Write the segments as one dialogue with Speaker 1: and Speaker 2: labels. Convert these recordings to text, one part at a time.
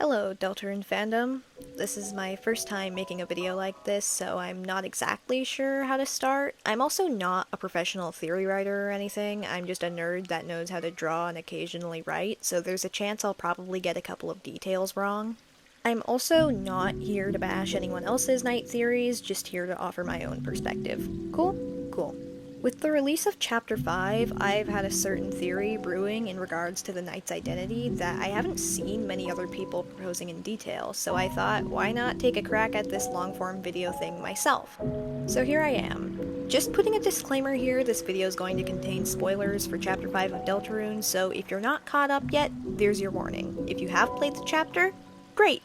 Speaker 1: Hello, Deltarune fandom. This is my first time making a video like this, so I'm not exactly sure how to start. I'm also not a professional theory writer or anything, I'm just a nerd that knows how to draw and occasionally write, so there's a chance I'll probably get a couple of details wrong. I'm also not here to bash anyone else's night theories, just here to offer my own perspective. Cool? Cool. With the release of Chapter 5, I've had a certain theory brewing in regards to the knight's identity that I haven't seen many other people proposing in detail, so I thought, why not take a crack at this long-form video thing myself? So here I am. Just putting a disclaimer here, this video is going to contain spoilers for Chapter 5 of Deltarune, so if you're not caught up yet, there's your warning. If you have played the chapter, great!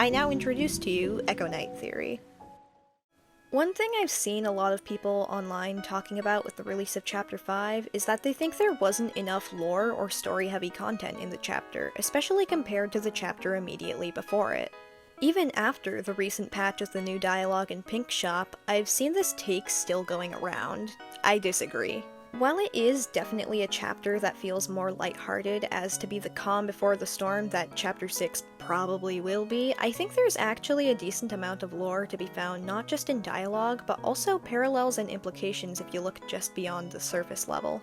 Speaker 1: I now introduce to you Echo Knight Theory. One thing I've seen a lot of people online talking about with the release of Chapter 5 is that they think there wasn't enough lore or story-heavy content in the chapter, especially compared to the chapter immediately before it. Even after the recent patch of the new dialogue in Pink Shop, I've seen this take still going around. I disagree. While it is definitely a chapter that feels more lighthearted as to be the calm before the storm that Chapter 6 probably will be, I think there's actually a decent amount of lore to be found not just in dialogue, but also parallels and implications if you look just beyond the surface level.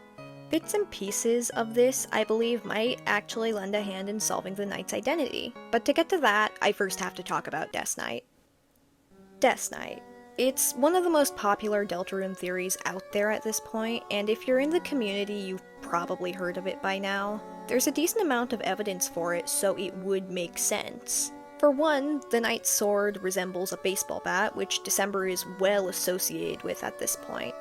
Speaker 1: Bits and pieces of this, I believe, might actually lend a hand in solving the knight's identity. But to get to that, I first have to talk about Death Knight. Death Knight. It's one of the most popular Deltarune theories out there at this point, and if you're in the community, you've probably heard of it by now. There's a decent amount of evidence for it, so it would make sense. For one, the knight's sword resembles a baseball bat, which December is well associated with at this point.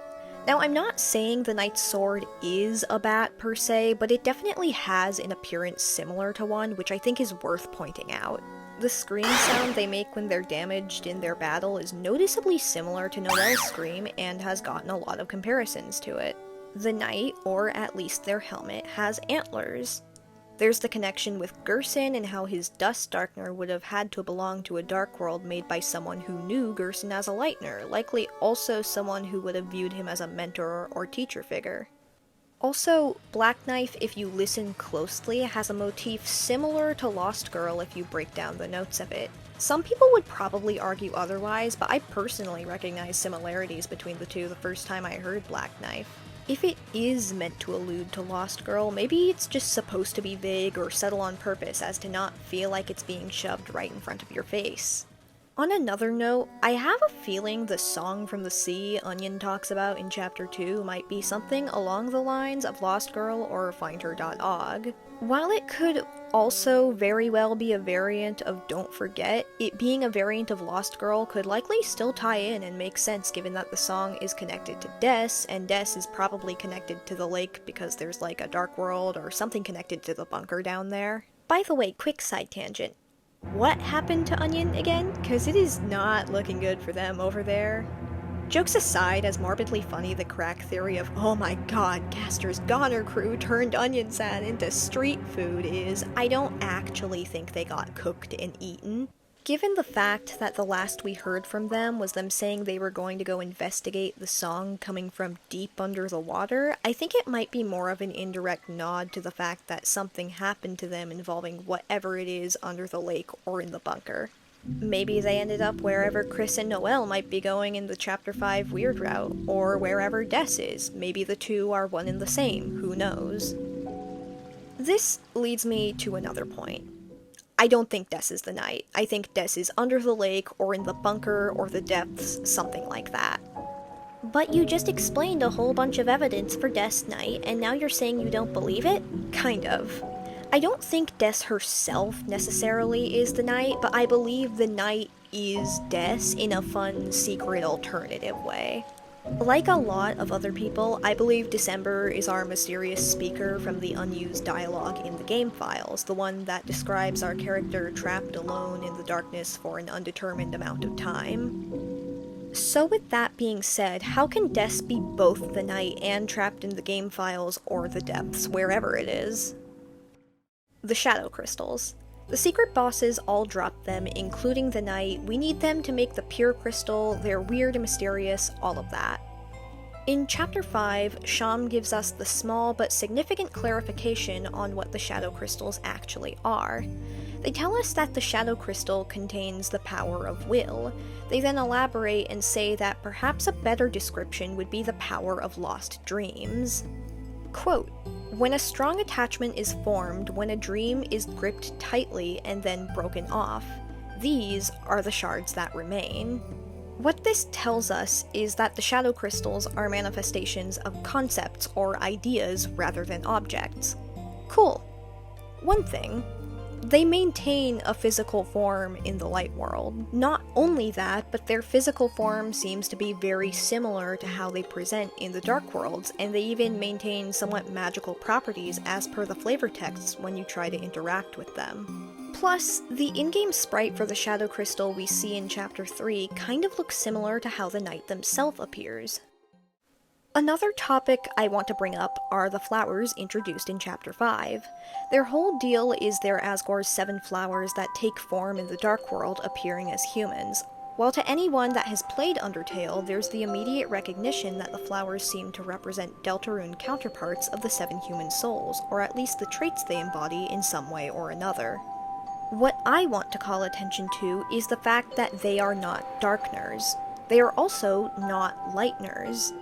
Speaker 1: Now, I'm not saying the knight's sword is a bat per se, but it definitely has an appearance similar to one, which I think is worth pointing out. The scream sound they make when they're damaged in their battle is noticeably similar to Noelle's scream and has gotten a lot of comparisons to it. The knight, or at least their helmet, has antlers. There's the connection with Gerson and how his dust darkener would have had to belong to a dark world made by someone who knew Gerson as a lightener, likely also someone who would have viewed him as a mentor or teacher figure. Also, Black Knife, if you listen closely, has a motif similar to Lost Girl if you break down the notes of it. Some people would probably argue otherwise, but I personally recognize similarities between the two the first time I heard Black Knife. If it is meant to allude to Lost Girl, maybe it's just supposed to be vague or subtle on purpose as to not feel like it's being shoved right in front of your face. On another note, I have a feeling the Song from the Sea Onion talks about in Chapter 2 might be something along the lines of Lost Girl or FindHer.og. While it could also very well be a variant of Don't Forget, it being a variant of Lost Girl could likely still tie in and make sense given that the song is connected to Des, and Des is probably connected to the lake because there's like a dark world or something connected to the bunker down there. By the way, quick side tangent. What happened to Onion again? Because it is not looking good for them over there. Jokes aside, as morbidly funny the crack theory of, oh my god, Gaster's Goner crew turned Onion San into street food is, I don't actually think they got cooked and eaten. Given the fact that the last we heard from them was them saying they were going to go investigate the song coming from deep under the water, I think it might be more of an indirect nod to the fact that something happened to them involving whatever it is under the lake or in the bunker. Maybe they ended up wherever Chris and Noelle might be going in the Chapter 5 weird route, or wherever Des is. Maybe the two are one and the same, who knows. This leads me to another point. I don't think Des is the knight. I think Des is under the lake, or in the bunker, or the depths, something like that. But you just explained a whole bunch of evidence for Des Knight, and now you're saying you don't believe it? Kind of. I don't think Des herself necessarily is the knight, but I believe the knight is Des in a fun, secret, alternative way. Like a lot of other people, I believe December is our mysterious speaker from the unused dialogue in the game files, the one that describes our character trapped alone in the darkness for an undetermined amount of time. So with that being said, how can Des be both the knight and trapped in the game files or the depths, wherever it is? The Shadow Crystals. The secret bosses all drop them, including the knight. We need them to make the pure crystal, they're weird and mysterious, all of that. In Chapter 5, Sham gives us the small but significant clarification on what the shadow crystals actually are. They tell us that the shadow crystal contains the power of will. They then elaborate and say that perhaps a better description would be the power of lost dreams. Quote, "When a strong attachment is formed when a dream is gripped tightly and then broken off, these are the shards that remain." What this tells us is that the shadow crystals are manifestations of concepts or ideas rather than objects. Cool. One thing, they maintain a physical form in the light world. Not only that, but their physical form seems to be very similar to how they present in the dark worlds, and they even maintain somewhat magical properties as per the flavor texts when you try to interact with them. Plus, the in-game sprite for the shadow crystal we see in Chapter 3 kind of looks similar to how the knight themselves appears. Another topic I want to bring up are the flowers introduced in Chapter 5. Their whole deal is they're Asgore's 7 flowers that take form in the dark world appearing as humans. While to anyone that has played Undertale, there's the immediate recognition that the flowers seem to represent Deltarune counterparts of the 7 human souls, or at least the traits they embody in some way or another. What I want to call attention to is the fact that they are not Darkners. They are also not Lightners.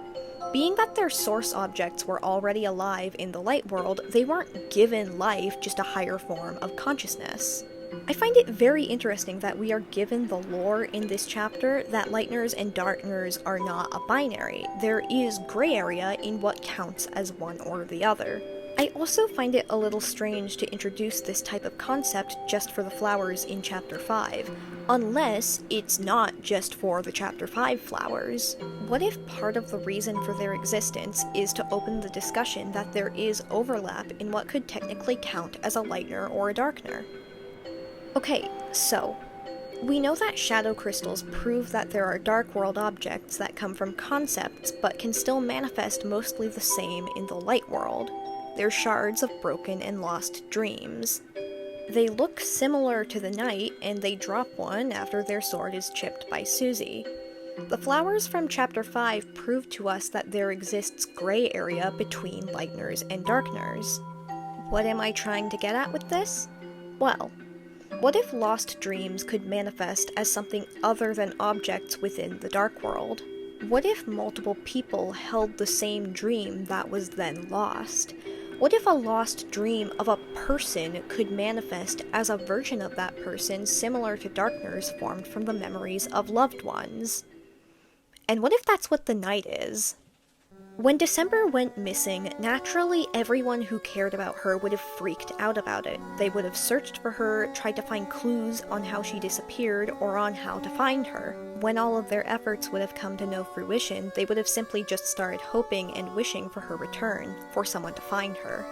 Speaker 1: Being that their source objects were already alive in the light world, they weren't given life, just a higher form of consciousness. I find it very interesting that we are given the lore in this chapter that Lightners and Darkners are not a binary. There is gray area in what counts as one or the other. I also find it a little strange to introduce this type of concept just for the flowers in Chapter 5, unless it's not just for the Chapter 5 flowers. What if part of the reason for their existence is to open the discussion that there is overlap in what could technically count as a Lightner or a Darkner? Okay, so, we know that shadow crystals prove that there are dark world objects that come from concepts but can still manifest mostly the same in the light world. They're shards of broken and lost dreams. They look similar to the knight, and they drop one after their sword is chipped by Susie. The flowers from Chapter 5 prove to us that there exists gray area between Lightners and Darkners. What am I trying to get at with this? Well, what if lost dreams could manifest as something other than objects within the dark world? What if multiple people held the same dream that was then lost? What if a lost dream of a person could manifest as a version of that person similar to Darkners formed from the memories of loved ones? And what if that's what the night is? When December went missing, naturally everyone who cared about her would have freaked out about it. They would have searched for her, tried to find clues on how she disappeared or on how to find her. When all of their efforts would have come to no fruition, they would have simply just started hoping and wishing for her return, for someone to find her.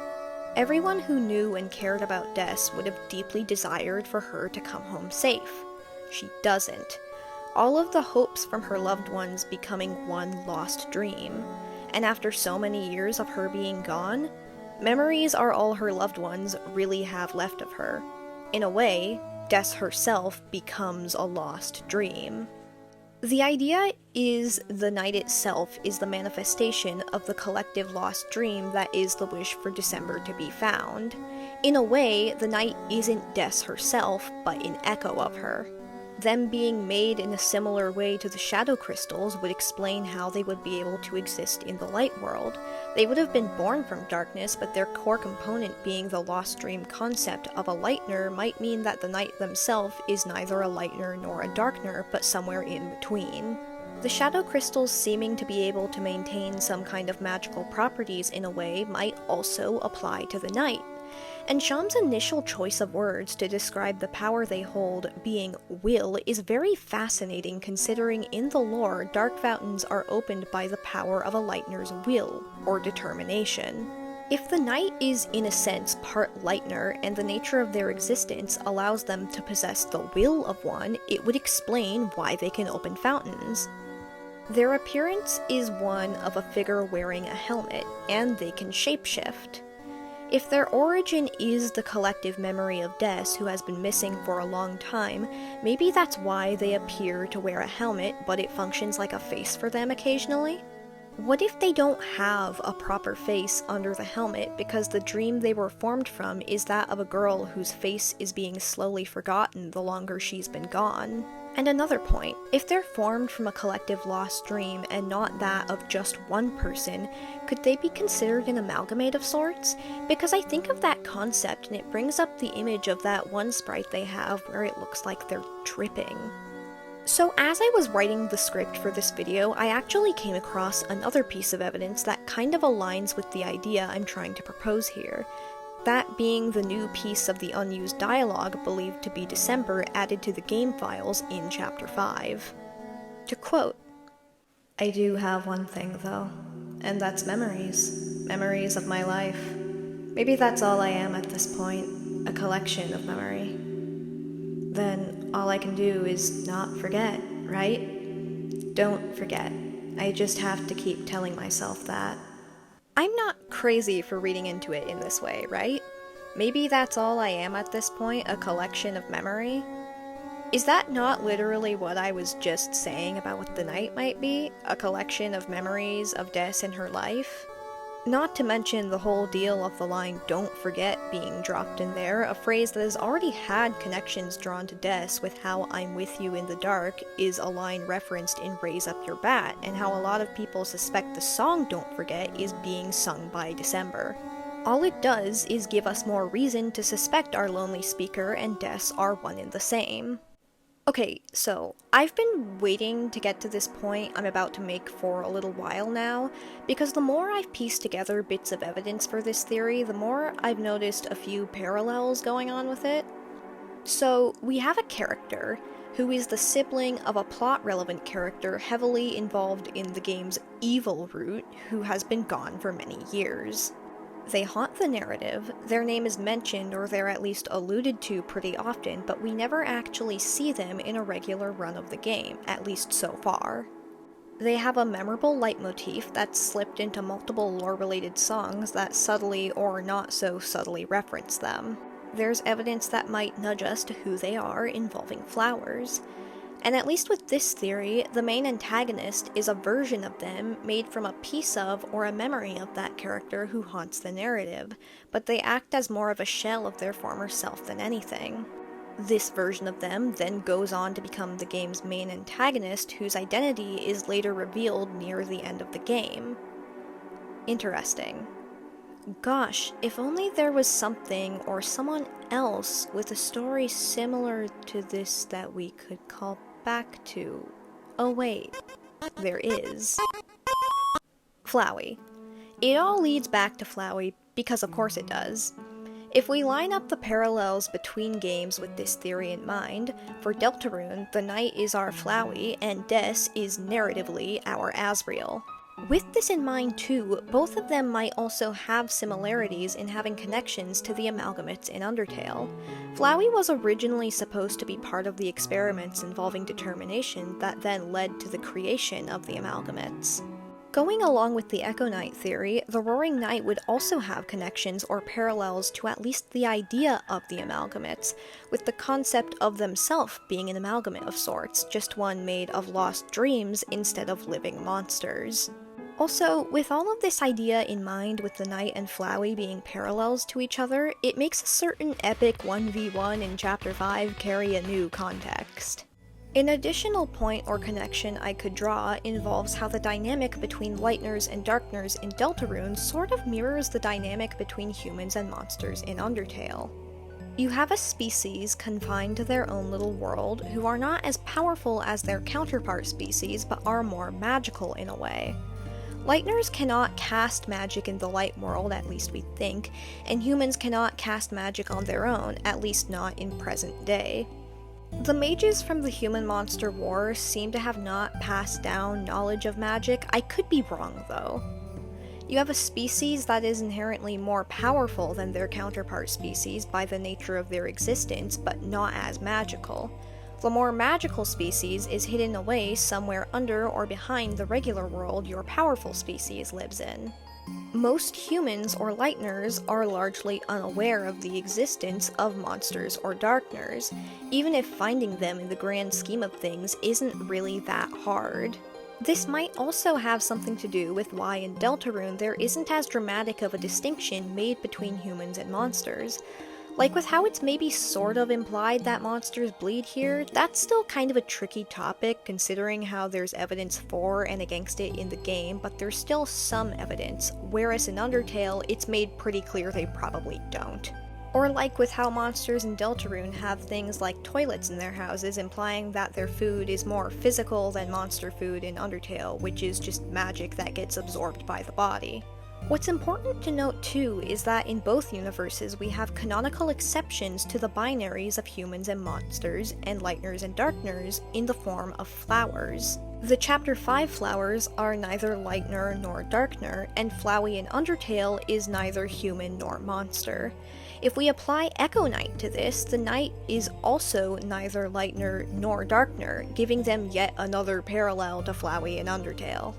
Speaker 1: Everyone who knew and cared about Des would have deeply desired for her to come home safe. She doesn't. All of the hopes from her loved ones becoming one lost dream. And after so many years of her being gone, memories are all her loved ones really have left of her. In a way, Des herself becomes a lost dream. The idea is the night itself is the manifestation of the collective lost dream that is the wish for December to be found. In a way, the night isn't Des herself, but an echo of her. Them being made in a similar way to the shadow crystals would explain how they would be able to exist in the light world. They would have been born from darkness, but their core component being the lost dream concept of a Lightner might mean that the night themselves is neither a Lightner nor a Darkner, but somewhere in between. The shadow crystals seeming to be able to maintain some kind of magical properties in a way might also apply to the night. And Sham's initial choice of words to describe the power they hold being will is very fascinating considering in the lore, dark fountains are opened by the power of a Lightner's will, or determination. If the night is in a sense part Lightner and the nature of their existence allows them to possess the will of one, it would explain why they can open fountains. Their appearance is one of a figure wearing a helmet, and they can shapeshift. If their origin is the collective memory of Des, who has been missing for a long time, maybe that's why they appear to wear a helmet, but it functions like a face for them occasionally? What if they don't have a proper face under the helmet because the dream they were formed from is that of a girl whose face is being slowly forgotten the longer she's been gone? And another point, if they're formed from a collective lost dream and not that of just one person, could they be considered an amalgamate of sorts? Because I think of that concept and it brings up the image of that one sprite they have where it looks like they're dripping. So as I was writing the script for this video, I actually came across another piece of evidence that kind of aligns with the idea I'm trying to propose here. That being the new piece of the unused dialogue believed to be December added to the game files in Chapter 5. To quote, "I do have one thing though, and that's memories. Memories of my life. Maybe that's all I am at this point, a collection of memory. Then all I can do is not forget, right? Don't forget. I just have to keep telling myself that." I'm not crazy for reading into it in this way, right? Maybe that's all I am at this point, a collection of memory? Is that not literally what I was just saying about what the night might be? A collection of memories of Des in her life? Not to mention the whole deal of the line "don't forget" being dropped in there, a phrase that has already had connections drawn to Des with how "I'm with you in the dark" is a line referenced in Raise Up Your Bat, and how a lot of people suspect the song "Don't Forget" is being sung by December. All it does is give us more reason to suspect our lonely speaker and Des are one and the same. Okay, so I've been waiting to get to this point I'm about to make for a little while now, because the more I've pieced together bits of evidence for this theory, the more I've noticed a few parallels going on with it. So, we have a character who is the sibling of a plot-relevant character heavily involved in the game's evil route who has been gone for many years. They haunt the narrative, their name is mentioned or they're at least alluded to pretty often, but we never actually see them in a regular run of the game, at least so far. They have a memorable leitmotif that's slipped into multiple lore-related songs that subtly or not so subtly reference them. There's evidence that might nudge us to who they are involving flowers. And at least with this theory, the main antagonist is a version of them made from a piece of or a memory of that character who haunts the narrative, but they act as more of a shell of their former self than anything. This version of them then goes on to become the game's main antagonist, whose identity is later revealed near the end of the game. Interesting. Gosh, if only there was something or someone else with a story similar to this that we could call back to. Oh wait, there is. Flowey. It all leads back to Flowey, because of course it does. If we line up the parallels between games with this theory in mind, for Deltarune, the night is our Flowey, and Des is narratively our Asriel. With this in mind too, both of them might also have similarities in having connections to the amalgamates in Undertale. Flowey was originally supposed to be part of the experiments involving determination that then led to the creation of the amalgamates. Going along with the Echo Knight theory, the Roaring Knight would also have connections or parallels to at least the idea of the amalgamates, with the concept of themselves being an amalgamate of sorts, just one made of lost dreams instead of living monsters. Also, with all of this idea in mind with the Knight and Flowey being parallels to each other, it makes a certain epic 1v1 in Chapter 5 carry a new context. An additional point or connection I could draw involves how the dynamic between Lightners and Darkners in Deltarune sort of mirrors the dynamic between humans and monsters in Undertale. You have a species confined to their own little world who are not as powerful as their counterpart species but are more magical in a way. Lightners cannot cast magic in the light world, at least we think, and humans cannot cast magic on their own, at least not in present day. The mages from the human-monster war seem to have not passed down knowledge of magic. I could be wrong, though. You have a species that is inherently more powerful than their counterpart species by the nature of their existence, but not as magical. The more magical species is hidden away somewhere under or behind the regular world your powerful species lives in. Most humans or Lightners are largely unaware of the existence of monsters or Darkners, even if finding them in the grand scheme of things isn't really that hard. This might also have something to do with why in Deltarune there isn't as dramatic of a distinction made between humans and monsters. Like with how it's maybe sort of implied that monsters bleed here, that's still kind of a tricky topic considering how there's evidence for and against it in the game, but there's still some evidence, whereas in Undertale it's made pretty clear they probably don't. Or like with how monsters in Deltarune have things like toilets in their houses, implying that their food is more physical than monster food in Undertale, which is just magic that gets absorbed by the body. What's important to note too is that in both universes we have canonical exceptions to the binaries of humans and monsters, and lighteners and darkeners, in the form of flowers. The Chapter 5 flowers are neither lightener nor darkener, and Flowey in Undertale is neither human nor monster. If we apply Echo Knight to this, the Knight is also neither lightener nor darkener, giving them yet another parallel to Flowey in Undertale.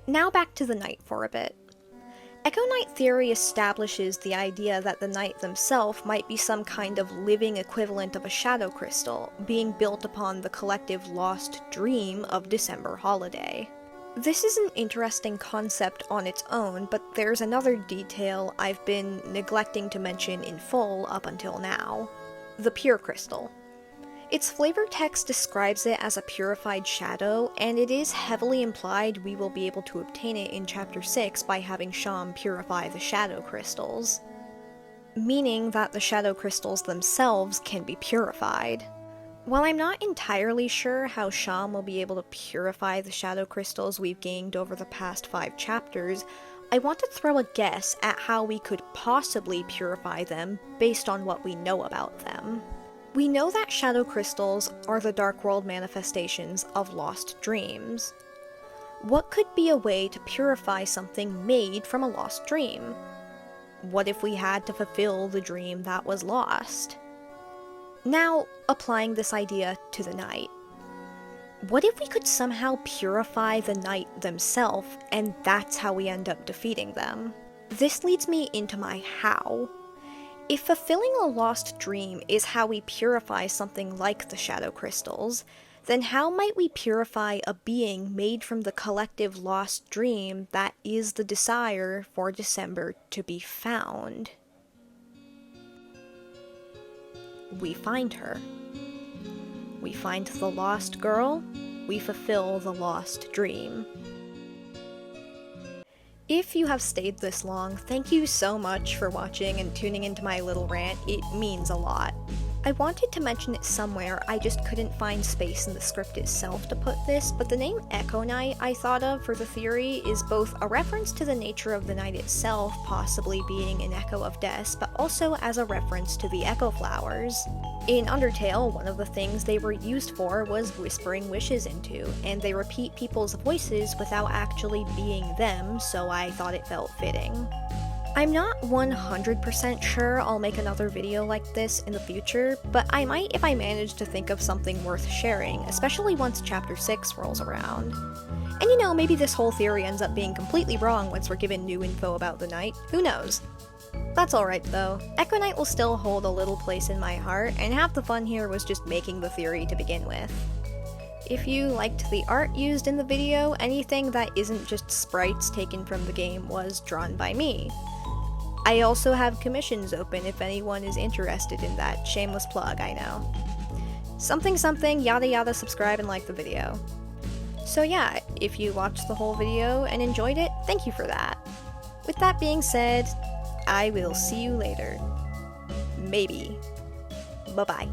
Speaker 1: Now back to the Knight for a bit. Echo Knight theory establishes the idea that the Knight themselves might be some kind of living equivalent of a shadow crystal, being built upon the collective lost dream of December Holiday. This is an interesting concept on its own, but there's another detail I've been neglecting to mention in full up until now: the Pure Crystal. Its flavor text describes it as a purified shadow, and it is heavily implied we will be able to obtain it in Chapter 6 by having Sham purify the shadow crystals. Meaning that the shadow crystals themselves can be purified. While I'm not entirely sure how Sham will be able to purify the shadow crystals we've gained over the past 5 chapters, I want to throw a guess at how we could possibly purify them based on what we know about them. We know that shadow crystals are the Dark World manifestations of lost dreams. What could be a way to purify something made from a lost dream? What if we had to fulfill the dream that was lost? Now, applying this idea to the Knight. What if we could somehow purify the Knight themselves, and that's how we end up defeating them? This leads me into my how. If fulfilling a lost dream is how we purify something like the shadow crystals, then how might we purify a being made from the collective lost dream that is the desire for December to be found? We find her. We find the lost girl, we fulfill the lost dream. If you have stayed this long, thank you so much for watching and tuning into my little rant. It means a lot. I wanted to mention it somewhere, I just couldn't find space in the script itself to put this, but the name Echo Knight I thought of for the theory is both a reference to the nature of the night itself possibly being an echo of death, but also as a reference to the echo flowers. In Undertale, one of the things they were used for was whispering wishes into, and they repeat people's voices without actually being them, so I thought it felt fitting. I'm not 100% sure I'll make another video like this in the future, but I might if I manage to think of something worth sharing, especially once Chapter 6 rolls around. And you know, maybe this whole theory ends up being completely wrong once we're given new info about the Knight, who knows? That's alright though. Echo Knight will still hold a little place in my heart, and half the fun here was just making the theory to begin with. If you liked the art used in the video, anything that isn't just sprites taken from the game was drawn by me. I also have commissions open if anyone is interested in that. Shameless plug, I know. Something something, yada yada, subscribe and like the video. So yeah, if you watched the whole video and enjoyed it, thank you for that. With that being said, I will see you later. Maybe. Bye-bye.